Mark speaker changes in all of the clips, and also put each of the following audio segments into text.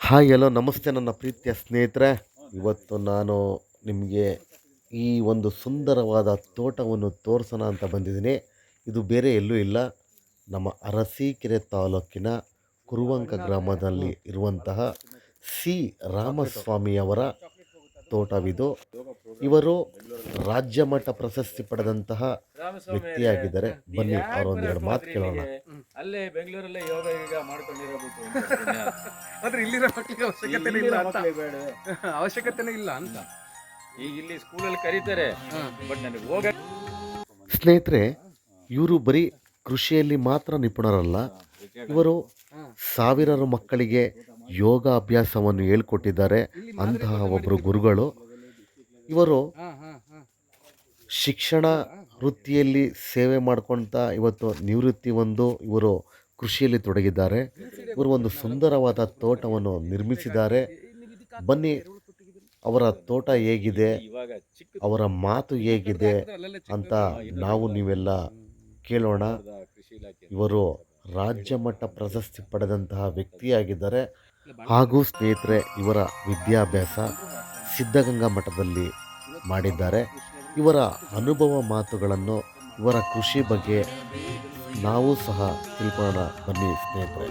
Speaker 1: Hi hello ನಮಸ್ತೆ ನನ್ನ ಪ್ರೀತಿಯ ಸ್ನೇಹಿತರೆ. ಇವತ್ತು ನಾನು ನಿಮಗೆ ಈ ಒಂದು ಸುಂದರವಾದ ತೋಟವನ್ನು ತೋರಿಸೋಣ ಅಂತ ಬಂದಿದ್ದೀನಿ. ಇದು ಬೇರೆ ಎಲ್ಲೂ ಇಲ್ಲ, ನಮ್ಮ ಅರಸೀಕೆರೆ ತಾಲೂಕಿನ ಕುರುವಂಕ ಗ್ರಾಮದಲ್ಲಿ ಇರುವಂತಹ ಸಿ ರಾಮಸ್ವಾಮಿಯವರ ತೋಟವಿದು. ಇವರು ರಾಜ್ಯ ಮಟ್ಟ ಪ್ರಶಸ್ತಿ ಪಡೆದಂತಹ ವ್ಯಕ್ತಿಯಾಗಿದ್ದಾರೆ. ಬನ್ನಿ ಅವರೊಂದೆರಡು ಮಾತು ಕೇಳೋಣ.
Speaker 2: ಅಲ್ಲೇ ಬೆಂಗಳೂರಲ್ಲೇ ಯೋಗ ಈಗ ಮಾಡ್ಕೊಂಡಿರೋದು
Speaker 3: ಆದ್ರೆ ಇಲ್ಲಿರೋ ಮಕ್ಕಳಿಗೆ ಅವಶ್ಯಕತೆನೇ ಇಲ್ಲ ಅಂತ.
Speaker 2: ಬೇಡವೆ
Speaker 3: ಅವಶ್ಯಕತೆನೇ ಇಲ್ಲ ಅಂತ.
Speaker 2: ಈಗ ಇಲ್ಲಿ ಸ್ಕೂಲಲ್ಲಿ ಕರೀತಾರೆ, ಬಟ್ ನನಗೆ ಹೋಗ.
Speaker 1: ಸ್ನೇಹಿತರೆ, ಇವರು ಬರೀ ಕೃಷಿಯಲ್ಲಿ ಮಾತ್ರ ನಿಪುಣರಲ್ಲ, ಇವರು ಸಾವಿರಾರು ಮಕ್ಕಳಿಗೆ ಯೋಗ ಅಭ್ಯಾಸವನ್ನು ಹೇಳ್ಕೊಟ್ಟಿದ್ದಾರೆ. ಅಂತಹ ಒಬ್ಬರು ಗುರುಗಳು ಇವರು. ಶಿಕ್ಷಣ ವೃತ್ತಿಯಲ್ಲಿ ಸೇವೆ ಮಾಡ್ಕೊಳ್ತಾ ಇವತ್ತು ನಿವೃತ್ತಿ ಹೊಂದು ಇವರು ಕೃಷಿಯಲ್ಲಿ ತೊಡಗಿದ್ದಾರೆ. ಇವರು ಒಂದು ಸುಂದರವಾದ ತೋಟವನ್ನು ನಿರ್ಮಿಸಿದ್ದಾರೆ. ಬನ್ನಿ ಅವರ ತೋಟ ಹೇಗಿದೆ, ಅವರ ಮಾತು ಹೇಗಿದೆ ಅಂತ ನಾವು ನೀವೆಲ್ಲ ಕೇಳೋಣ. ಇವರು ರಾಜ್ಯ ಮಟ್ಟ ಪ್ರಶಸ್ತಿ ಪಡೆದಂತಹ ವ್ಯಕ್ತಿಯಾಗಿದ್ದಾರೆ. ಹಾಗೂ ಸ್ನೇಹಿತರೆ, ಇವರ ವಿದ್ಯಾಭ್ಯಾಸ ಸಿದ್ಧಗಂಗಾ ಮಠದಲ್ಲಿ ಮಾಡಿದ್ದಾರೆ. ಇವರ ಅನುಭವ ಮಾತುಗಳನ್ನು, ಇವರ ಕೃಷಿ ಬಗ್ಗೆ ನಾವು ಸಹ ತಿಳ್ಕೊಳ್ಳೋಣ. ಬನ್ನಿ ಸ್ನೇಹಿತರೆ.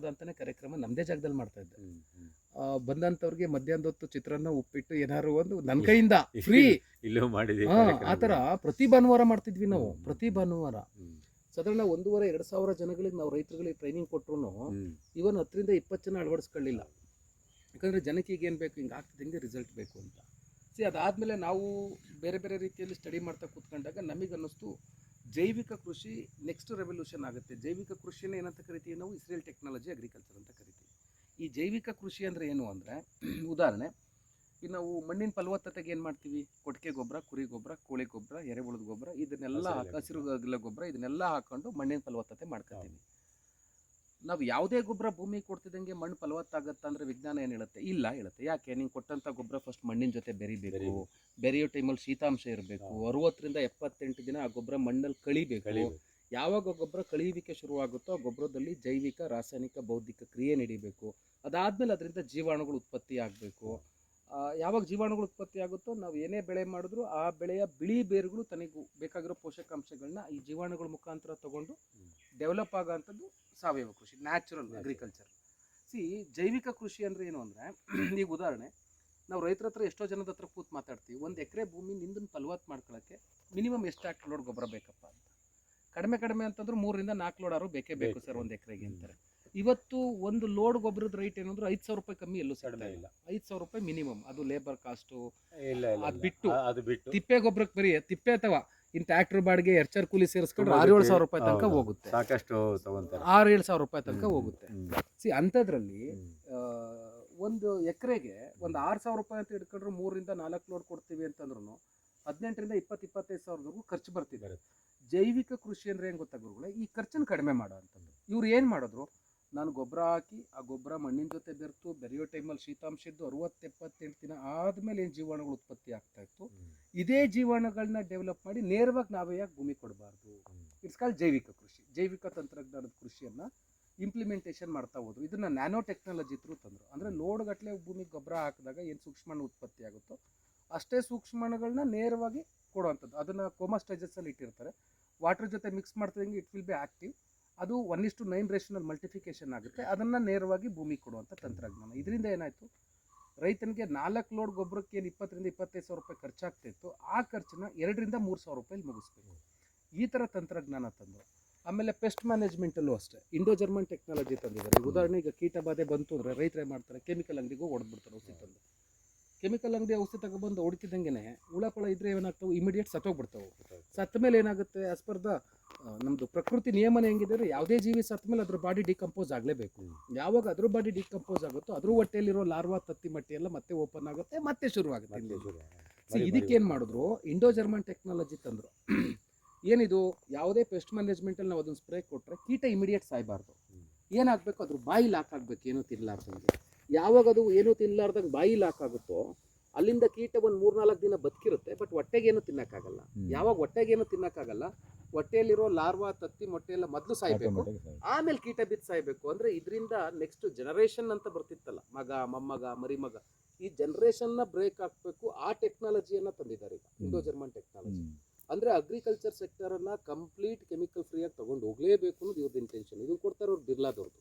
Speaker 3: ಅಂತಾನೆ ಕಾರ್ಯಕ್ರಮ ನಮ್ದೇ ಜಾಗದಲ್ಲಿ ಮಾಡ್ತಾ ಇದ್ದೆ. ಬಂದಂತವ್ರಿಗೆ ಮಧ್ಯಾಹ್ನದ ಹೊತ್ತು ಚಿತ್ರಾನ್ನ, ಉಪ್ಪಿಟ್ಟು ಏನಾದ್ರು ಒಂದು ನನ್ನ ಕೈಯಿಂದ ಫ್ರೀ
Speaker 2: ಇಲ್ಲೂ ಮಾಡಿದ್ವಿ.
Speaker 3: ಆತರ ಪ್ರತಿ ಭಾನುವಾರ ಮಾಡ್ತಿದ್ವಿ ನಾವು. ಪ್ರತಿ ಭಾನುವಾರ ಸಾಧಾರಣ 1,500-2,000 ಜನಗಳಿಗೆ ನಾವು ರೈತರುಗಳಿಗೆ ಟ್ರೈನಿಂಗ್ ಕೊಟ್ಟರು ಇವನ್ 10-20 ಜನ ಅಳವಡಿಸ್ಕೊಳ್ಳಿಲ್ಲ. ಯಾಕಂದ್ರೆ ಜನಕ್ಕೆ ಈಗ ಏನು ಬೇಕು, ಹಿಂಗೆ ಆಗ್ತದೆ, ಹಿಂಗೆ ರಿಸಲ್ಟ್ ಬೇಕು ಅಂತ. ಅದಾದ್ಮೇಲೆ ನಾವು ಬೇರೆ ಬೇರೆ ರೀತಿಯಲ್ಲಿ ಸ್ಟಡಿ ಮಾಡ್ತಾ ಕೂತ್ಕೊಂಡಾಗ ನಮಗೆ ಅನ್ನಿಸ್ತು, ಜೈವಿಕ ಕೃಷಿ ನೆಕ್ಸ್ಟ್ ರೆವಲ್ಯೂಷನ್ ಆಗುತ್ತೆ. ಜೈವಿಕ ಕೃಷಿನ ಏನಂತ ಕರಿತೀವಿ ನಾವು, ಇಸ್ರೇಲ್ ಟೆಕ್ನಾಲಜಿ ಅಗ್ರಿಕಲ್ಚರ್ ಅಂತ ಕರಿತೀವಿ. ಈ ಜೈವಿಕ ಕೃಷಿ ಅಂದರೆ ಏನು ಅಂದರೆ, ಉದಾಹರಣೆ, ಈಗ ನಾವು ಮಣ್ಣಿನ ಫಲವತ್ತತೆಗೆ ಏನು ಮಾಡ್ತೀವಿ, ಕೊಟ್ಟಿಗೆ ಗೊಬ್ಬರ, ಕುರಿ ಗೊಬ್ಬರ, ಕೋಳಿ ಗೊಬ್ಬರ, ಎರೆಹುಳದ ಗೊಬ್ಬರ, ಇದನ್ನೆಲ್ಲ ಹಸಿರು ಗೊಬ್ಬರ ಇದನ್ನೆಲ್ಲ ಹಾಕೊಂಡು ಮಣ್ಣಿನ ಫಲವತ್ತತೆ ಮಾಡ್ಕೊತೀವಿ. ನಾವು ಯಾವುದೇ ಗೊಬ್ಬರ ಭೂಮಿಗೆ ಕೊಡ್ತಿದ್ದಂಗೆ ಮಣ್ಣು ಫಲವತ್ತಾಗತ್ತ ಅಂದರೆ ವಿಜ್ಞಾನ ಏನು ಹೇಳುತ್ತೆ? ಇಲ್ಲ ಹೇಳುತ್ತೆ. ಯಾಕೆ? ನೀವು ಕೊಟ್ಟಂಥ ಗೊಬ್ಬರ ಫಸ್ಟ್ ಮಣ್ಣಿನ ಜೊತೆ ಬೆರಿಬೇಕು. ಬೆರೆಯೋ ಟೈಮಲ್ಲಿ ಶೀತಾಂಶ ಇರಬೇಕು. 60-78 ದಿನ ಆ ಗೊಬ್ಬರ ಮಣ್ಣಲ್ಲಿ ಕಳಿಬೇಕು. ಯಾವಾಗ ಗೊಬ್ಬರ ಕಳಿಯುವಿಕೆ ಶುರುವಾಗುತ್ತೋ ಆ ಗೊಬ್ಬರದಲ್ಲಿ ಜೈವಿಕ, ರಾಸಾಯನಿಕ, ಬೌದ್ಧಿಕ ಕ್ರಿಯೆ ನಡಿಬೇಕು. ಅದಾದಮೇಲೆ ಅದರಿಂದ ಜೀವಾಣುಗಳು ಉತ್ಪತ್ತಿ ಆಗಬೇಕು. ಯಾವಾಗ ಜೀವಾಣುಗಳು ಉತ್ಪತ್ತಿ ಆಗುತ್ತೋ ನಾವು ಏನೇ ಬೆಳೆ ಮಾಡಿದ್ರು ಆ ಬೆಳೆಯ ಬಿಳಿ ಬೇರುಗಳು ತನಗೂ ಬೇಕಾಗಿರೋ ಪೋಷಕಾಂಶಗಳನ್ನ ಈ ಜೀವಾಣುಗಳ ಮುಖಾಂತರ ತಗೊಂಡು ಡೆವಲಪ್ ಆಗೋಂಥದ್ದು ಸಾವಯವ ಕೃಷಿ, ನ್ಯಾಚುರಲ್ ಅಗ್ರಿಕಲ್ಚರ್. ಜೈವಿಕ ಕೃಷಿ ಅಂದರೆ ಏನು ಅಂದರೆ, ಈಗ ಉದಾಹರಣೆ, ನಾವು ರೈತರ ಹತ್ರ ಎಷ್ಟೋ ಜನದ ಹತ್ರ ಕೂತ್ ಮಾತಾಡ್ತೀವಿ, 1 ಎಕರೆ ಭೂಮಿ ನಿಂದನ್ನು ಫಲವತ್ತು ಮಾಡ್ಕೊಳ್ಳೋಕ್ಕೆ ಮಿನಿಮಮ್ ಎಷ್ಟು ಟ್ರ್ಯಾಕ್ಟರ್ ಲೋಡ್ ಗೊಬ್ಬರ ಬೇಕಪ್ಪ ಅಂತ. ಕಡಿಮೆ ಅಂತಂದ್ರೆ 3-4 ಲೋಡ್ ಆದ್ರೂ ಬೇಕೇ ಬೇಕು ಸರ್ 1 ಎಕರೆಗೆ ಅಂತಾರೆ. ಇವತ್ತು ಒಂದು ಲೋಡ್ ಗೊಬ್ಬರದ ರೈಟ್ ಏನಂದ್ರೆ 5,000 ರೂಪಾಯಿ ಕಮ್ಮಿ ಎಲ್ಲೂ ಸಿಗ್ತಾ ಇಲ್ಲ. 5,000 ರೂಪಾಯಿ ಮಿನಿಮಮ್. ಅದು ಲೇಬರ್ ಕಾಸ್ಟು, ಅದು ಬಿಟ್ಟು ತಿಪ್ಪೆ ಗೊಬ್ಬರಕ್ಕೆ ಬರೀ ತಿಪ್ಪೆ ಅಥವಾ ಇನ್ ಟ್ರ್ಯಾಕ್ಟರ್ ಬಾಡಿಗೆ, ಎರ್ಚರ್ ಕೂಲಿ ಸೇರಿಸ್ಕೊಂಡು 6,000-7,000 ರೂಪಾಯಿ ತನಕ ಹೋಗುತ್ತೆ.
Speaker 2: ಸಾಕಷ್ಟು ತಗೊಂತಾರೆ.
Speaker 3: 6,000-7,000 ರೂಪಾಯಿ ತನಕ ಹೋಗುತ್ತೆ. ಅಂಥದ್ರಲ್ಲಿ ಒಂದು ಎಕರೆಗೆ ಒಂದು 6,000 ರೂಪಾಯಿ ಅಂತ ಹಿಡ್ಕೊಂಡ್ರೆ 3-4 ಲೋಡ್ ಕೊಡ್ತೀವಿ ಅಂತಂದ್ರೂ 18,000-20,000-25,000ವರೆಗೂ ಖರ್ಚು ಬರ್ತಿದ್ದಾರೆ. ಜೈವಿಕ ಕೃಷಿ ಅಂದರೆ ಏನು ಗೊತ್ತಾ ಗುರುಗಳೇ, ಈ ಖರ್ಚನ್ನು ಕಡಿಮೆ ಮಾಡೋ ಅಂಥದ್ದು. ಇವ್ರು ಏನು ಮಾಡಿದ್ರು, ನಾನು ಗೊಬ್ಬರ ಹಾಕಿ ಆ ಗೊಬ್ಬರ ಮಣ್ಣಿನ ಜೊತೆ ಬೆರೆಯೋ ಟೈಮಲ್ಲಿ ಶೀತಾಂಶ ಇದ್ದು 60-78 ದಿನ ಆದಮೇಲೆ ಏನು ಜೀವಾಣುಗಳು ಉತ್ಪತ್ತಿ ಆಗ್ತಾ ಇತ್ತು, ಇದೇ ಜೀವಾಣುಗಳನ್ನ ಡೆವಲಪ್ ಮಾಡಿ ನೇರವಾಗಿ ನಾವೇ ಯಾಕೆ ಭೂಮಿ ಕೊಡಬಾರ್ದು. ಇಟ್ಸ್ ಕಾಲ್ಡ್ ಜೈವಿಕ ಕೃಷಿ. ಜೈವಿಕ ತಂತ್ರಜ್ಞಾನದ ಕೃಷಿಯನ್ನು ಇಂಪ್ಲಿಮೆಂಟೇಷನ್ ಮಾಡ್ತಾ ಹೋದ್ರು. ಇದನ್ನು ನ್ಯಾನೋ ಟೆಕ್ನಾಲಜಿ ಥ್ರೂ ತಂದರು. ಅಂದರೆ ಲೋಡ್ಗಟ್ಟಲೆ ಭೂಮಿಗೆ ಗೊಬ್ಬರ ಹಾಕಿದಾಗ ಏನು ಸೂಕ್ಷ್ಮಾಣು ಉತ್ಪತ್ತಿ ಆಗುತ್ತೋ ಅಷ್ಟೇ ಸೂಕ್ಷ್ಮಾಣುಗಳನ್ನ ನೇರವಾಗಿ ಕೊಡುವಂಥದ್ದು. ಅದನ್ನು ಕೋಮಾ ಸ್ಟೇಜಸ್ಸಲ್ಲಿ ಇಟ್ಟಿರ್ತಾರೆ. ವಾಟರ್ ಜೊತೆ ಮಿಕ್ಸ್ ಮಾಡ್ತಿದ್ದಂಗೆ ಇಟ್ ವಿಲ್ ಬಿ ಆ್ಯಕ್ಟಿವ್. ಅದು 1:9 ರೇಷನಲ್ಲಿ ಮಲ್ಟಿಫಿಕೇಶನ್ ಆಗುತ್ತೆ. ಅದನ್ನು ನೇರವಾಗಿ ಭೂಮಿಗೆ ಕೊಡುವಂಥ ತಂತ್ರಜ್ಞಾನ. ಇದರಿಂದ ಏನಾಯಿತು, ರೈತನಿಗೆ 4 ಲೋಡ್ ಗೊಬ್ಬರಕ್ಕೆ ಏನು 20,000-25,000 ರೂಪಾಯಿ ಖರ್ಚಾಗ್ತಿತ್ತು, ಆ ಖರ್ಚನ್ನ 2,000-3,000 ರೂಪಾಯಿ ಮುಗಿಸ್ಬೇಕು. ಈ ಥರ ತಂತ್ರಜ್ಞಾನ ತಂದು, ಆಮೇಲೆ ಪೆಸ್ಟ್ ಮ್ಯಾನೇಜ್ಮೆಂಟಲ್ಲೂ ಅಷ್ಟೇ ಇಂಡೋ ಜರ್ಮನ್ ಟೆಕ್ನಾಲಜಿ ತಂದಿದ್ದಾರೆ. ಉದಾಹರಣೆ, ಈಗ ಕೀಟ ಬಾಧೆ ಬಂತು ಅಂದರೆ ರೈತರು ಏನು ಮಾಡ್ತಾರೆ, ಕೆಮಿಕಲ್ ಅಂಗಡಿಗೂ ಹೊಡೆದ್ಬಿಡ್ತಾರೆ ಔಷಧಿ ತಂದು. ಕೆಮಿಕಲ್ ಅಂಗಡಿ ಔಷಧಿ ತಗೊಬಂದು ಹೊಡಿತಿದ್ದಂಗೆ ಹುಳ ಪಳ ಇದ್ರೆ ಏನಾಗ್ತವೆ ಇಮಿಡಿಯೇಟ್ ಸತ್ತೋಗ್ಬಿಡ್ತಾವೆ. ಸತ್ತ ಮೇಲೆ ಏನಾಗುತ್ತೆ ಆಸ್ ಪರ್ ದ ನಮ್ಮದು ಪ್ರಕೃತಿ ನಿಯಮನ ಹೆಂಗಿದೆ ಅಂದರೆ ಯಾವುದೇ ಜೀವಿ ಸತ್ತ ಮೇಲೆ ಅದ್ರ ಬಾಡಿ ಡಿಕಂಪೋಸ್ ಆಗಲೇಬೇಕು. ಯಾವಾಗ ಅದ್ರ ಬಾಡಿ ಡಿಕಂಪೋಸ್ ಆಗುತ್ತೋ ಅದ್ರ ಹೊಟ್ಟೆಯಲ್ಲಿರೋ ಲಾರ್ವಾ ತತ್ತಿ ಮಟ್ಟಿ ಎಲ್ಲ ಮತ್ತೆ ಓಪನ್ ಆಗುತ್ತೆ, ಮತ್ತೆ ಶುರು ಆಗುತ್ತೆ. ಇದಕ್ಕೇನು ಮಾಡಿದ್ರು, ಇಂಡೋ ಜರ್ಮನ್ ಟೆಕ್ನಾಲಜಿ ತಂದರು. ಏನಿದು, ಯಾವುದೇ ಪೆಸ್ಟ್ ಮ್ಯಾನೇಜ್ಮೆಂಟಲ್ಲಿ ನಾವು ಅದನ್ನು ಸ್ಪ್ರೇ ಕೊಟ್ಟರೆ ಕೀಟ ಇಮಿಡಿಯೇಟ್ ಸಾಯಬಾರ್ದು. ಏನಾಗಬೇಕು, ಅದ್ರ ಬಾಯಿ ಲಾಕ್ ಆಗಬೇಕು, ಏನೂ ತಿನ್ನಲಾರ್ದಂಗೆ. ಯಾವಾಗ ಅದು ಏನೂ ತಿನ್ನಲಾರ್ದಂಗೆ ಬಾಯಿ ಲಾಕ್ ಆಗುತ್ತೋ ಅಲ್ಲಿಂದ ಕೀಟ ಒಂದು 3-4 ದಿನ ಬದುಕಿರುತ್ತೆ, ಬಟ್ ಹೊಟ್ಟೆಗೇನು ತಿನ್ನೋಕ್ಕಾಗಲ್ಲ. ಯಾವಾಗ ಹೊಟ್ಟೆಗೇನು ತಿನ್ನೋಕ್ಕಾಗಲ್ಲ, ಹೊಟ್ಟೆಯಲ್ಲಿರೋ ಲಾರ್ವಾ ತತ್ತಿ ಮೊಟ್ಟೆ ಎಲ್ಲ ಮೊದಲು ಸಾಯಬೇಕು, ಆಮೇಲೆ ಕೀಟ ಬಿದ್ದು ಸಾಯಬೇಕು. ಅಂದರೆ ಇದರಿಂದ ನೆಕ್ಸ್ಟ್ ಜನರೇಷನ್ ಅಂತ ಬರ್ತಿತ್ತಲ್ಲ, ಮಗ ಮೊಮ್ಮಗ ಮರಿಮಗ, ಈ ಜನರೇಷನ್ನ ಬ್ರೇಕ್ ಹಾಕಬೇಕು. ಆ ಟೆಕ್ನಾಲಜಿಯನ್ನು ತಂದಿದ್ದಾರೆ ಈಗ ಇಂಡೋ ಜರ್ಮನ್ ಟೆಕ್ನಾಲಜಿ. ಅಂದರೆ ಅಗ್ರಿಕಲ್ಚರ್ ಸೆಕ್ಟರನ್ನು ಕಂಪ್ಲೀಟ್ ಕೆಮಿಕಲ್ ಫ್ರೀಯಾಗಿ ತೊಗೊಂಡು ಹೋಗಲೇಬೇಕು ಅನ್ನೋದು ಇವ್ರದ್ದು ಇಂಟೆನ್ಷನ್. ಇದನ್ನು ಕೊಡ್ತಾರೆ ಅವ್ರು ಬಿರ್ಲಾದವ್ರದ್ದು.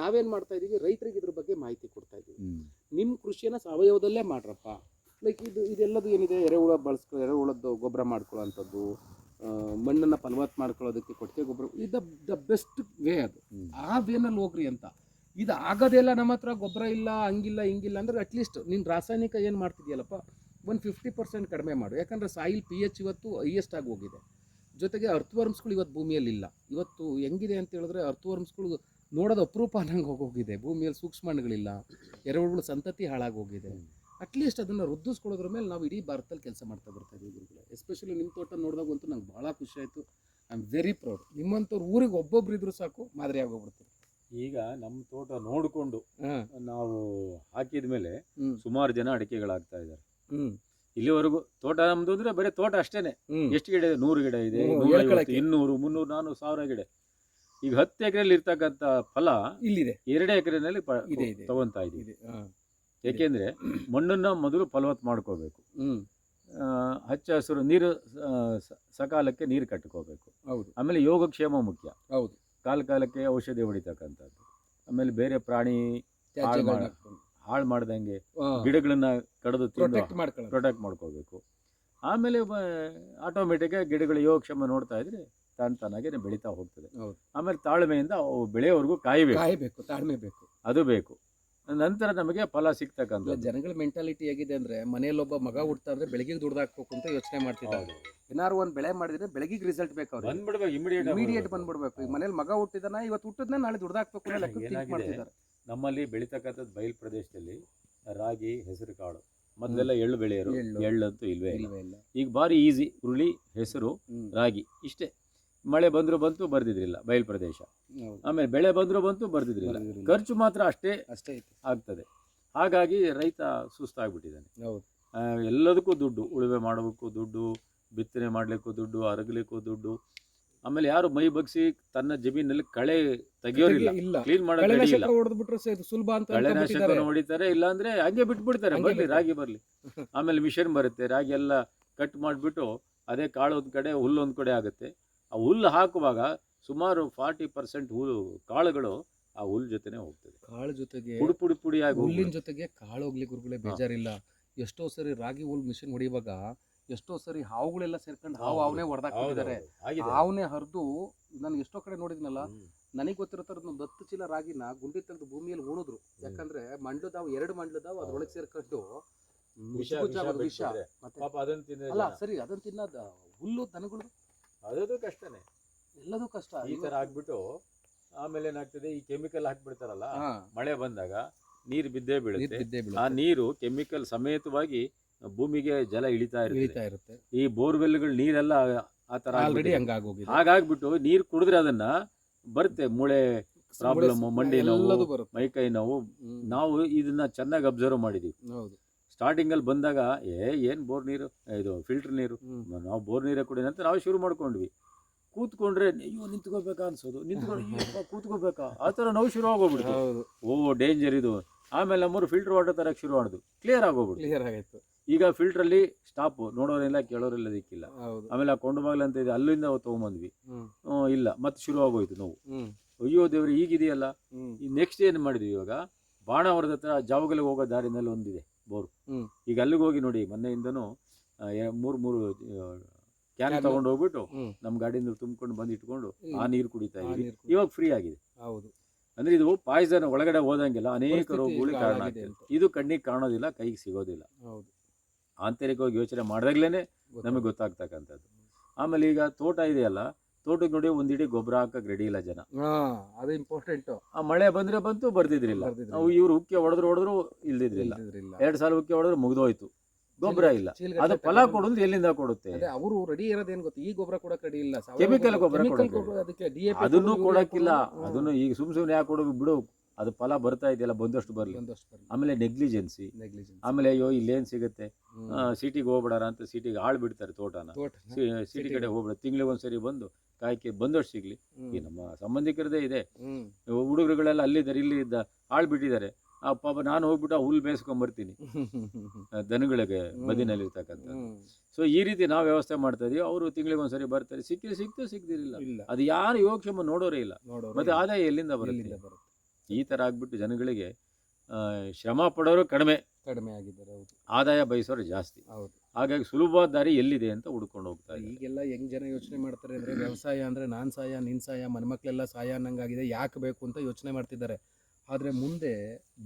Speaker 3: ನಾವೇನು ಮಾಡ್ತಾ ಇದ್ದೀವಿ, ರೈತರಿಗೆ ಇದ್ರ ಬಗ್ಗೆ ಮಾಹಿತಿ ಕೊಡ್ತಾ ಇದ್ದೀವಿ. ನಿಮ್ಮ ಕೃಷಿಯನ್ನು ಸಾವಯವದಲ್ಲೇ ಮಾಡ್ರಪ್ಪ. ಲೈಕ್ ಇದೆಲ್ಲದು ಏನಿದೆ, ಎರೆಹುಳದ್ದು ಗೊಬ್ಬರ ಮಾಡ್ಕೊಳ್ಳೋವಂಥದ್ದು, ಮಣ್ಣನ್ನು ಫಲವತ್ತು ಮಾಡ್ಕೊಳ್ಳೋದಕ್ಕೆ ಕೊಟ್ಟಿಗೆ ಗೊಬ್ಬರ, ಇದು ದ ಬೆಸ್ಟ್ ವೇ. ಅದು ಆ ವೇನಲ್ಲಿ ಹೋಗ್ರಿ ಅಂತ. ಇದು ಆಗೋದೆಲ್ಲ ನಮ್ಮ ಹತ್ರ ಗೊಬ್ಬರ ಇಲ್ಲ, ಹಂಗಿಲ್ಲ ಹಿಂಗಿಲ್ಲ ಅಂದರೆ ಅಟ್ಲೀಸ್ಟ್ ನೀನು ರಾಸಾಯನಿಕ ಏನು ಮಾಡ್ತಿದ್ಯಲ್ಲಪ್ಪ, ಒಂದು 50% ಕಡಿಮೆ ಮಾಡು. ಯಾಕಂದರೆ ಸಾಯಿಲ್ pH ಇವತ್ತು ಹೈಯೆಸ್ಟ್ ಆಗಿ ಹೋಗಿದೆ. ಜೊತೆಗೆ ಅರ್ಥವರ್ಮ್ಸ್ಗಳು ಇವತ್ತು ಭೂಮಿಯಲ್ಲಿಲ್ಲ. ಇವತ್ತು ಹೆಂಗಿದೆ ಅಂತ ಹೇಳಿದ್ರೆ, ಅರ್ಥವರ್ಮ್ಸ್ಗಳು ನೋಡೋದು ಅಪರೂಪ ಅನ್ನಂಗೆ ಹೋಗೋಗಿದೆ. ಭೂಮಿಯಲ್ಲಿ ಸೂಕ್ಷ್ಮಾಣುಗಳಿಲ್ಲ, ಎರೆಹುಳುಗಳ ಸಂತತಿ ಹಾಳಾಗೋಗಿದೆ. ಅಟ್ಲೀಸ್ಟ್ ಅದನ್ನು ವೃದ್ಧಿಸ್ಕೊಳ್ಳೋದ್ರ ಮೇಲೆ ನಾವು ಇಡೀ ಭಾರತದಲ್ಲಿ ಕೆಲಸ ಮಾಡ್ತಾ ಬರ್ತಾ ಇದ್ದೀವಿ ಗುರುಗಳೇ. ಎಸ್ಪೆಷಲಿ ನಿಮ್ಮ ತೋಟ ನೋಡಿದಾಗಂತೂ ನಂಗೆ ಭಾಳ ಖುಷಿ ಆಯಿತು. I am very proud. ನಿಮ್ಮಂಥವ್ರು ಊರಿಗೆ ಒಬ್ಬೊಬ್ರು ಇದ್ರೂ ಸಾಕು, ಮಾದರಿ ಆಗೋಗ್ಬಿಡ್ತಾರೆ.
Speaker 2: ಈಗ ನಮ್ಮ ತೋಟ ನೋಡಿಕೊಂಡು ನಾವು ಹಾಕಿದ ಮೇಲೆ ಸುಮಾರು ಜನ ಅಡಿಕೆಗಳಾಗ್ತಾ ಇದ್ದಾರೆ. ಇಲ್ಲಿವರೆಗೂ ತೋಟ ನಮ್ದು ಅಂದ್ರೆ ಬರೀ ತೋಟ ಅಷ್ಟೇನೆ. ಎಷ್ಟು ಗಿಡ ಇದೆ? 100 ಗಿಡ ಇದೆ, 150, 200, 300, 400, 1000 ಗಿಡ. ಈಗ 10 ಎಕರೆಯಲ್ಲಿ ಇರ್ತಕ್ಕಂಥ ಫಲ ಇಲ್ಲಿದೆ 2 ಎಕರೆನಲ್ಲಿ ತಗೊಂತಾ ಇದೀವಿ. ಯಾಕೆಂದ್ರೆ ಮಣ್ಣನ್ನ ಮೊದಲು ಫಲವತ್ತು ಮಾಡ್ಕೋಬೇಕು, ಹಚ್ಚ ಹಸಿರು ನೀರು ಸಕಾಲಕ್ಕೆ ನೀರು ಕಟ್ಕೋಬೇಕು. ಆಮೇಲೆ ಯೋಗಕ್ಷೇಮ ಮುಖ್ಯ. ಕಾಲಕ್ಕೆ ಔಷಧಿ ಹೊಡಿತಕ್ಕಂಥದ್ದು. ಆಮೇಲೆ ಬೇರೆ ಪ್ರಾಣಿ ಹಾಳು ಮಾಡ್ದಂಗೆ ಗಿಡಗಳನ್ನ ಕಡಿದು ಪ್ರೊಟೆಕ್ಟ್ ಮಾಡ್ಕೋಬೇಕು. ಆಮೇಲೆ ಆಟೋಮೆಟಿಕ್ ಗಿಡಗಳ ಯೋಗಕ್ಷೇಮ ನೋಡ್ತಾ ಇದ್ರೆ ತಾನಾಗೆ ಬೆಳೀತಾ ಹೋಗ್ತದೆ. ಆಮೇಲೆ ತಾಳ್ಮೆಯಿಂದ ಅವು ಬೆಳೆಯೋವರೆಗೂ ಕಾಯಬೇಕು, ತಾಳ್ಮೆ ಬೇಕು, ಅದು ಬೇಕು. ನಂತರ ನಮಗೆ ಫಲ ಸಿಗ್ತಕ್ಕಂಥ. ಜನಗಳ ಮೆಂಟಾಲಿಟಿ ಹೇಗಿದೆ ಅಂದ್ರೆ, ಮನೆಯಲ್ಲೊಬ್ಬ ಮಗ ಹುಡ್ತಾ ಇದ್ರೆ ಬೆಳಗ್ಗೆ ದುಡ್ದಾಕ್ಬೇಕು ಅಂತ ಯೋಚನೆ ಮಾಡ್ತಿದ್ದಾರೆ. ಏನಾದ್ರು ಒಂದು ಬೆಳೆ ಮಾಡಿದ್ರೆ ಬೆಳಗ್ಗೆ ರಿಸಲ್ಟ್ ಬೇಕು, ಅವ್ರಿಗೆ ಬಂದ್ಬಿಡ್ಬೇಕು, ಇಮಿಡಿಯೇಟ್ ಬಂದ್ಬಿಡ್ಬೇಕು. ಈಗ ಮನೇಲಿ ಮಗ ಹುಟ್ಟಿದಾನ, ಇವತ್ತು ಹುಟ್ಟಿದ್ನ ನಾಳೆ ದುಡ್ದಾಕ್ಬೇಕು ಅನ್ನೋ ಲೆಕ್ಕ ಮಾಡ್ತಿದ್ದಾರೆ. ನಮ್ಮಲ್ಲಿ ಬೆಳೀತಕ್ಕಂಥದ್ದು ಬಯಲು ಪ್ರದೇಶದಲ್ಲಿ ರಾಗಿ, ಹೆಸರು ಕಾಳು, ಮೊದಲೆಲ್ಲ ಎಳ್ಳು ಬೆಳೆಯೋರು, ಎಳ್ಳಂತೂ ಇಲ್ವೇ ಇಲ್ಲ. ಈಗ ಭಾರಿ ಈಸಿ, ಹುರುಳಿ, ಹೆಸರು, ರಾಗಿ ಇಷ್ಟೇ. ಮಳೆ ಬಂದ್ರು ಬಂತು, ಬರ್ದಿದ್ರಿಲ್ಲ ಬಯಲು ಪ್ರದೇಶ. ಆಮೇಲೆ ಬೆಳೆ ಬಂದ್ರು ಬಂತು, ಬರ್ದಿದ್ರಿಲ್ಲ. ಖರ್ಚು ಮಾತ್ರ ಅಷ್ಟೇ ಆಗ್ತದೆ. ಹಾಗಾಗಿ ರೈತ ಸುಸ್ತಾಗ್ಬಿಟ್ಟಿದ್ದಾನೆ. ಎಲ್ಲದಕ್ಕೂ ದುಡ್ಡು, ಉಳುಮೆ ಮಾಡೋದಕ್ಕೂ ದುಡ್ಡು, ಬಿತ್ತನೆ ಮಾಡ್ಲಿಕ್ಕೂ ದುಡ್ಡು, ಅರಗಲಿಕ್ಕೂ ದುಡ್ಡು. ಆಮೇಲೆ ಯಾರು ಮೈ ಬಗ್ಸಿ ತನ್ನ ಜಮೀನಲ್ಲಿ ಕಳೆ ತೆಗಿಯೋರಿಲ್ಲ, ಕ್ಲೀನ್ ಮಾಡೋದು ಕಳೆನಾಶಕ ಹೊಡಿತಾರೆ. ಇಲ್ಲ ಅಂದ್ರೆ ಹಂಗೆ ಬಿಟ್ಬಿಡ್ತಾರೆ, ಬರ್ಲಿ ರಾಗಿ ಬರ್ಲಿ. ಆಮೇಲೆ ಮಿಷನ್ ಬರುತ್ತೆ, ರಾಗಿ ಎಲ್ಲ ಕಟ್ ಮಾಡಿಬಿಟ್ಟು ಅದೇ ಕಾಳು ಒಂದ್ ಕಡೆ, ಹುಲ್ಲು ಒಂದ್ ಕಡೆ ಆಗುತ್ತೆ. ಆ ಹುಲ್ಲು ಹಾಕುವಾಗ ಸುಮಾರು 40% ಹುಲ್ಲು ಕಾಳುಗಳು ಆ ಹುಲ್ಲು ಜೊತೆನೆ ಹೋಗ್ತದೆ. ಕಾಳು ಜೊತೆಗೆ ಪುಡಿ ಹುಲ್ಲಿನ ಜೊತೆಗೆ ಕಾಳು ಹೋಗ್ಲಿ ಗುರುಗಳೇ, ಬೇಜಾರಿಲ್ಲ. ಎಷ್ಟೋ ಸರಿ ರಾಗಿ ಹುಲ್ ಮಿಷನ್ ಹೊಡಿಯುವಾಗ ಎಷ್ಟೋ ಸರಿ ಹಾವುಗಳೆಲ್ಲ ಸೇರ್ಕೊಂಡು ಅವನೇ ಹೊಡೆದಾಕಿದ್ದಾರೆ. ಅವನೇ ಹರಿದು ನಾನು ಎಷ್ಟೋ ಕಡೆ ನೋಡಿದ್ನಲ್ಲ. ನನಗೆ ಗೊತ್ತಿರೋ ಥರದ್ದು 10 ಚೀಲ ರಾಗಿನ ಗುಂಡಿ ತೆಗೆದು ಭೂಮಿಯಲ್ಲಿ ಉಣಿದ್ರು. ಯಾಕಂದ್ರೆ ಮಂಡ್ಲದಾವ್ 2 ಮಂಡ್ಲದಾವ್ ಅದ್ರೊಳಗೆ ಸೇರ್ಕೊಂಡು ವಿಷ. ಅಲ್ಲ ಸರಿ, ಅದನ್ನ ತಿನ್ನೋದ ಹುಲ್ಲು ದನಗಳು, ಅದೂ ಕಷ್ಟನೇ, ಎಲ್ಲದೂ ಕಷ್ಟ. ಈ ತರ ಆಗ್ಬಿಟ್ಟು ಆಮೇಲೆ ಏನಾಗ್ತದೆ, ಈ ಕೆಮಿಕಲ್ ಹಾಕ್ಬಿಡ್ತಾರಲ್ಲ, ಮಳೆ ಬಂದಾಗ ನೀರು ಬಿದ್ದೇ ಬೀಳುತ್ತೆ. ಆ ನೀರು ಕೆಮಿಕಲ್ ಸಮೇತವಾಗಿ ಭೂಮಿಗೆ ಜಲ ಇಳಿತಾ ಇರುತ್ತೆ. ಈ ಬೋರ್ವೆಲ್ಗಳ ನೀರೆಲ್ಲ ಆ ತರ ಹಾಗಾಗ್ಬಿಟ್ಟು ನೀರು ಕುಡಿದ್ರೆ ಅದನ್ನ ಬರುತ್ತೆ ಮೂಳೆ ಪ್ರಾಬ್ಲಮ್, ಮಂಡಿ ನೋವು, ಮೈಕೈ ನೋವು. ನಾವು ಇದನ್ನ ಚೆನ್ನಾಗಿ ಅಬ್ಸರ್ವ್ ಮಾಡಿದೀವಿ. ಸ್ಟಾರ್ಟಿಂಗ್ ಅಲ್ಲಿ ಬಂದಾಗ ಏನ್ ಬೋರ್ ನೀರು, ಇದು ಫಿಲ್ಟರ್ ನೀರು, ನಾವು ಬೋರ್ ನೀರೇ ಕುಡಿಯೋಣ ಅಂತ ನಾವು ಶುರು ಮಾಡ್ಕೊಂಡ್ವಿ. ಕೂತ್ಕೊಂಡ್ರೆ ಅಯ್ಯೋ ನಿಂತ್ಕೋಬೇಕಾ ಅನ್ಸೋದು, ಕೂತ್ಕೋಬೇಕಾ ಆ ಥರ ನೋವು ಶುರು ಆಗೋಗ್ಬಿಡ್ತು. ಓ ಡೇಂಜರ್ ಇದು. ಆಮೇಲೆ ನಮ್ಮೂರು ಫಿಲ್ಟರ್ ವಾಟರ್ ತರಕ್ಕೆ ಶುರು ಮಾಡಿದ್ವು, ಕ್ಲಿಯರ್ ಆಗೋಗ್ಬಿಡ್ತು. ಈಗ ಫಿಲ್ಟ್ರಲ್ಲಿ ಸ್ಟಾಪ್, ನೋಡೋರೆಲ್ಲ ಕೇಳೋರೆಲ್ಲ ದಿಕ್ಕಿಲ್ಲ. ಆಮೇಲೆ ಆ ಕೊಂಡಬಾಗ್ಲ ಅಂತ ಇದೆ, ಅಲ್ಲಿಂದ ತಗೊಂಬಂದ್ವಿ, ಇಲ್ಲ ಮತ್ತೆ ಶುರು ಆಗೋಯ್ತು ನೋವು. ಅಯ್ಯೋ ದೇವ್ರಿ ಈಗಿದೆಯಲ್ಲ. ಈ ನೆಕ್ಸ್ಟ್ ಏನು ಮಾಡಿದ್ವಿ, ಇವಾಗ ಬಾಣಾವರದ ಹತ್ರ ಜಾವಗಲಿಗೆ ಹೋಗೋ ದಾರಿನಲ್ಲಿ ಒಂದಿದೆ ಬೋರ್. ಈಗ ಅಲ್ಲಿಗೆ ಹೋಗಿ ನೋಡಿ, ಮೊನ್ನೆಯಿಂದನೂ 3 ಕ್ಯಾನ್ ತಗೊಂಡು ಹೋಗ್ಬಿಟ್ಟು ನಮ್ಮ ಗಾಡಿಯಿಂದ ತುಂಬಿಕೊಂಡು ಬಂದು ಇಟ್ಕೊಂಡು ಆ ನೀರು ಕುಡಿತಾ ಇದ್ವಿ. ಇವಾಗ ಫ್ರೀ ಆಗಿದೆ. ಹೌದು, ಅಂದ್ರೆ ಇದು ಪಾಯ್ಸನ್ ಒಳಗಡೆ ಹೋದಂಗೆಲ್ಲ ಅನೇಕ
Speaker 3: ಪರಿಸ್ಥಿತಿ
Speaker 2: ರೋಗಗಳಿಗೆ ಕಾರಣ
Speaker 3: ಹಾಳಾಗಿದೆ
Speaker 2: ಆಗ್ತದೆ.
Speaker 3: ಅಂತ.
Speaker 2: ಇದು ಕಣ್ಣಿಗೆ ಕಾಣೋದಿಲ್ಲ, ಕೈಗೆ ಸಿಗೋದಿಲ್ಲ.
Speaker 3: ಹೌದು,
Speaker 2: ಆಂತರಿಕವಾಗಿ ಯೋಚನೆ ಮಾಡಿದಾಗ್ಲೇನೆ ನಮಗೆ ಗೊತ್ತಾಗ್ತಕ್ಕಂಥದ್ದು. ಆಮೇಲೆ ಈಗ ತೋಟ ಇದೆಯಲ್ಲ, ತೋಟಕ್ಕೆ ನೋಡಿ ಒಂದಿಡೀ ಗೊಬ್ಬರ ಹಾಕಕ್ಕೆ ರೆಡಿ ಇಲ್ಲ ಜನ.
Speaker 3: ಅದು ಇಂಪಾರ್ಟೆಂಟ್.
Speaker 2: ಆ ಮಳೆ ಬಂದ್ರೆ ಬಂತು, ಬರ್ದಿದ್ರಿಲ್ಲ. ನಾವು ಇವ್ರು ಉಕ್ಕೆ ಹೊಡೆದ್ರು ಇಲ್ದಿದ್ರಿಲ್ಲ. 2 ಸಾಲ ಉಕ್ಕೆ ಹೊಡೆದ್ರು ಮುಗ್ದೋಯ್ತು, ಗೊಬ್ಬರ ಇಲ್ಲ. ಅದು ಫಲ ಕೊಡೋದು ಎಲ್ಲಿಂದ ಕೊಡುತ್ತೆ?
Speaker 3: ಅವರು ರೆಡಿ ಇರೋದೇನ್ ಗೊತ್ತಾ, ಈ ಗೊಬ್ಬರ ಕೊಡಕ್ ರೆಡಿ ಇಲ್ಲ,
Speaker 2: ಕೆಮಿಕಲ್ ಗೊಬ್ಬರ
Speaker 3: ಅದಕ್ಕೆ DAP
Speaker 2: ಅದನ್ನು ಕೊಡಕ್ಕಿಲ್ಲ. ಅದನ್ನು ಈಗ ಸುಮ್ನೆ ಯಾಕೆ ಕೊಡೋದು ಬಿಡು, ಅದು ಫಲ ಬರ್ತಾ ಇದೆಯಲ್ಲ, ಬಂದಷ್ಟು ಬರಲಿ. ಆಮೇಲೆ ನೆಗ್ಲಿಜೆನ್ಸಿ. ಆಮೇಲೆ ಅಯ್ಯೋ ಇಲ್ಲೇನು ಸಿಗುತ್ತೆ, ಸಿಟಿಗೆ ಹೋಗ್ಬಿಡಾರ ಅಂತ ಸಿಟಿಗೆ ಆಳ್ ಬಿಡ್ತಾರೆ ತೋಟನ. ಸಿಟಿ ಕಡೆ ಹೋಗ್ಬಿಡ, ತಿಂಗಳಿಗೆ ಒಂದ್ಸರಿ ಬಂದು ಕಾಯ್ಕೆ ಬಂದಷ್ಟು ಸಿಗ್ಲಿ. ಈ ನಮ್ಮ ಸಂಬಂಧಿಕರದೇ ಇದೆ, ಹುಡುಗರುಗಳೆಲ್ಲ ಅಲ್ಲಿದ್ದಾರೆ, ಇಲ್ಲಿ ಇದ್ದ ಆಳ್ ಬಿಟ್ಟಿದ್ದಾರೆ. ಆ ಪಾಪ ನಾನು ಹೋಗ್ಬಿಟ್ಟು ಹುಲ್ ಬೇಯಿಸ್ಕೊಂಬರ್ತೀನಿ ದನಗಳಿಗೆ ಬದಿನಲ್ಲಿ ಇರ್ತಕ್ಕಂಥ. ಸೊ ಈ ರೀತಿ ನಾವು ವ್ಯವಸ್ಥೆ ಮಾಡ್ತಾ ಇದೀವಿ. ಅವರು ತಿಂಗಳಿಗೆ ಒಂದ್ಸರಿ ಬರ್ತಾರೆ, ಸಿಕ್ತು ಸಿಗ್ದಿರಿಲ್ಲ. ಅದು ಯಾರು ಯೋಗಕ್ಷೇಮ ನೋಡೋರೇ ಇಲ್ಲ. ಮತ್ತೆ ಆದಾಯ ಎಲ್ಲಿಂದ ಬರುತ್ತೆ? ಈ ತರ ಆಗ್ಬಿಟ್ಟು ಜನಗಳಿಗೆ ಶ್ರಮ ಪಡೋರು ಕಡಿಮೆ
Speaker 3: ಆಗಿದ್ದಾರೆ,
Speaker 2: ಆದಾಯ ಬಯಸೋರು ಜಾಸ್ತಿ. ಹಾಗಾಗಿ ಸುಲಭವಾದ ದಾರಿ ಎಲ್ಲಿದೆ ಅಂತ ಹುಡ್ಕೊಂಡು ಹೋಗ್ತಾ ಇದ್ದಾರೆ.
Speaker 3: ಈಗೆಲ್ಲ ಹೆಂಗ್ ಜನ ಯೋಚನೆ ಮಾಡ್ತಾರೆ ಅಂದ್ರೆ, ವ್ಯವಸಾಯ ಅಂದ್ರೆ ನಾನ್ ಸಾಯ ನಿನ್ ಸಾಯ, ಮನ್ಮಕ್ಳೆಲ್ಲ ಸಾಯ ಅನ್ನಂಗಾಗಿದೆ, ಯಾಕೆ ಬೇಕು ಅಂತ ಯೋಚನೆ ಮಾಡ್ತಿದ್ದಾರೆ. ಆದ್ರೆ ಮುಂದೆ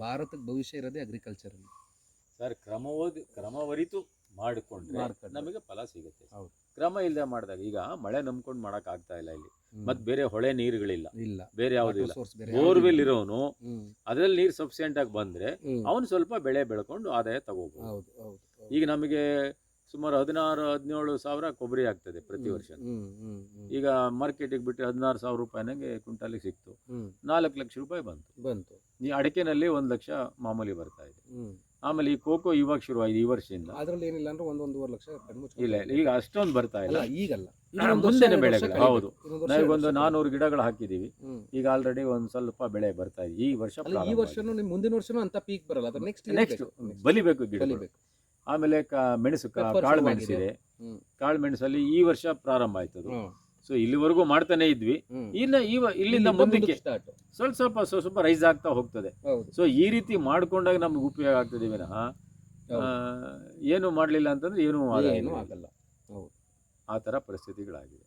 Speaker 3: ಭಾರತಕ್ಕೆ ಭವಿಷ್ಯ ಇರೋದೇ ಅಗ್ರಿಕಲ್ಚರ್ ಅಲ್ಲಿ
Speaker 2: ಸರ್. ಕ್ರಮವರಿತು ಮಾಡಿಕೊಂಡ್ರೆ ನಮಗೆ ಫಲ ಸಿಗುತ್ತೆ. ಕ್ರಮ ಇಲ್ಲದೆ ಮಾಡಿದಾಗ, ಈಗ ಮಳೆ ನಂಬ್ಕೊಂಡು ಮಾಡಕ್ ಆಗ್ತಾ ಇಲ್ಲ ಇಲ್ಲಿ. ಮತ್ ಬೇರೆ ಹೊಳೆ ನೀರುಗಳಿಲ್ಲ, ಬೇರೆ ಯಾವ್ದು ಇಲ್ಲ. ಬೋರ್ವೆಲ್ ಇರೋನು ಅದ್ರಲ್ಲಿ ನೀರು ಸಫಿಸಿಯೆಂಟ್ ಆಗಿ ಬಂದ್ರೆ ಅವನು ಸ್ವಲ್ಪ ಬೆಳೆ ಬೆಳ್ಕೊಂಡು ಆದಾಯ ತಗೋಬಹುದು. ಈಗ ನಮಗೆ ಸುಮಾರು 16-17 ಸಾವಿರ ಕೊಬ್ಬರಿ ಆಗ್ತದೆ ಪ್ರತಿ ವರ್ಷ. ಈಗ ಮಾರ್ಕೆಟಿಗೆ ಬಿಟ್ಟು 16,000 ರೂಪಾಯಿನಾಗೆ ಕ್ವಿಂಟಾಲಿಗೆ ಸಿಕ್ತು, 4 ಲಕ್ಷ ರೂಪಾಯಿ ಬಂತು. ಈ ಅಡಿಕೆನಲ್ಲಿ 1 ಲಕ್ಷ ಮಾಮೂಲಿ ಬರ್ತಾ ಇದೆ. ಆಮೇಲೆ ಈ ಕೋಕೋ ಇವಾಗ ಶುರು ಆಗಿದೆ, ಈ ವರ್ಷದಿಂದ.
Speaker 3: ಅದ್ರಲ್ಲಿ ಏನಿಲ್ಲ ಅಂದ್ರೆ 1-1.5 ಲಕ್ಷ
Speaker 2: ಇಲ್ಲ, ಈಗ ಅಷ್ಟೊಂದು ಬರ್ತಾ ಇಲ್ಲ.
Speaker 3: ಈಗಲ್ಲ,
Speaker 2: ಮುಂದಿನ ಬೆಳೆಗಳು. ಹೌದು, ನಾವೀಗೊಂದು 400 ಗಿಡಗಳು ಹಾಕಿದೀವಿ. ಈಗ ಆಲ್ರೆಡಿ ಒಂದ್ ಸ್ವಲ್ಪ ಬೆಳೆ ಬರ್ತಾ ಇದೆ. ಈ ವರ್ಷ
Speaker 3: ಮುಂದಿನ ವರ್ಷನೂ ಅಂತ ಪೀಕ್ ಬರಲ್ಲ,
Speaker 2: ನೆಕ್ಸ್ಟ್ ಬಲಿಬೇಕು ಗಿಡ. ಆಮೇಲೆ ಮೆಣಸು, ಕಾಳು ಮೆಣಸಿದೆ. ಕಾಳು ಮೆಣಸಲ್ಲಿ ಈ ವರ್ಷ ಪ್ರಾರಂಭ ಆಯ್ತದು. ಸೊ ಇಲ್ಲಿವರೆಗೂ ಮಾಡ್ತಾನೆ ಇದ್ವಿ. ಇಲ್ಲಿಂದ ಮುಂದಕ್ಕೆ ಸ್ವಲ್ಪ ರೈಸ್ ಆಗ್ತಾ ಹೋಗ್ತದೆ. ಸೊ ಈ ರೀತಿ ಮಾಡ್ಕೊಂಡಾಗ ನಮ್ಗೆ ಉಪಯೋಗ ಆಗ್ತದೆ ವಿನಃ ಏನು ಮಾಡ್ಲಿಲ್ಲ ಅಂತಂದ್ರೆ ಏನೂ ಆಗಲ್ಲ. ಆ ತರ ಪರಿಸ್ಥಿತಿಗಳಾಗಿದೆ.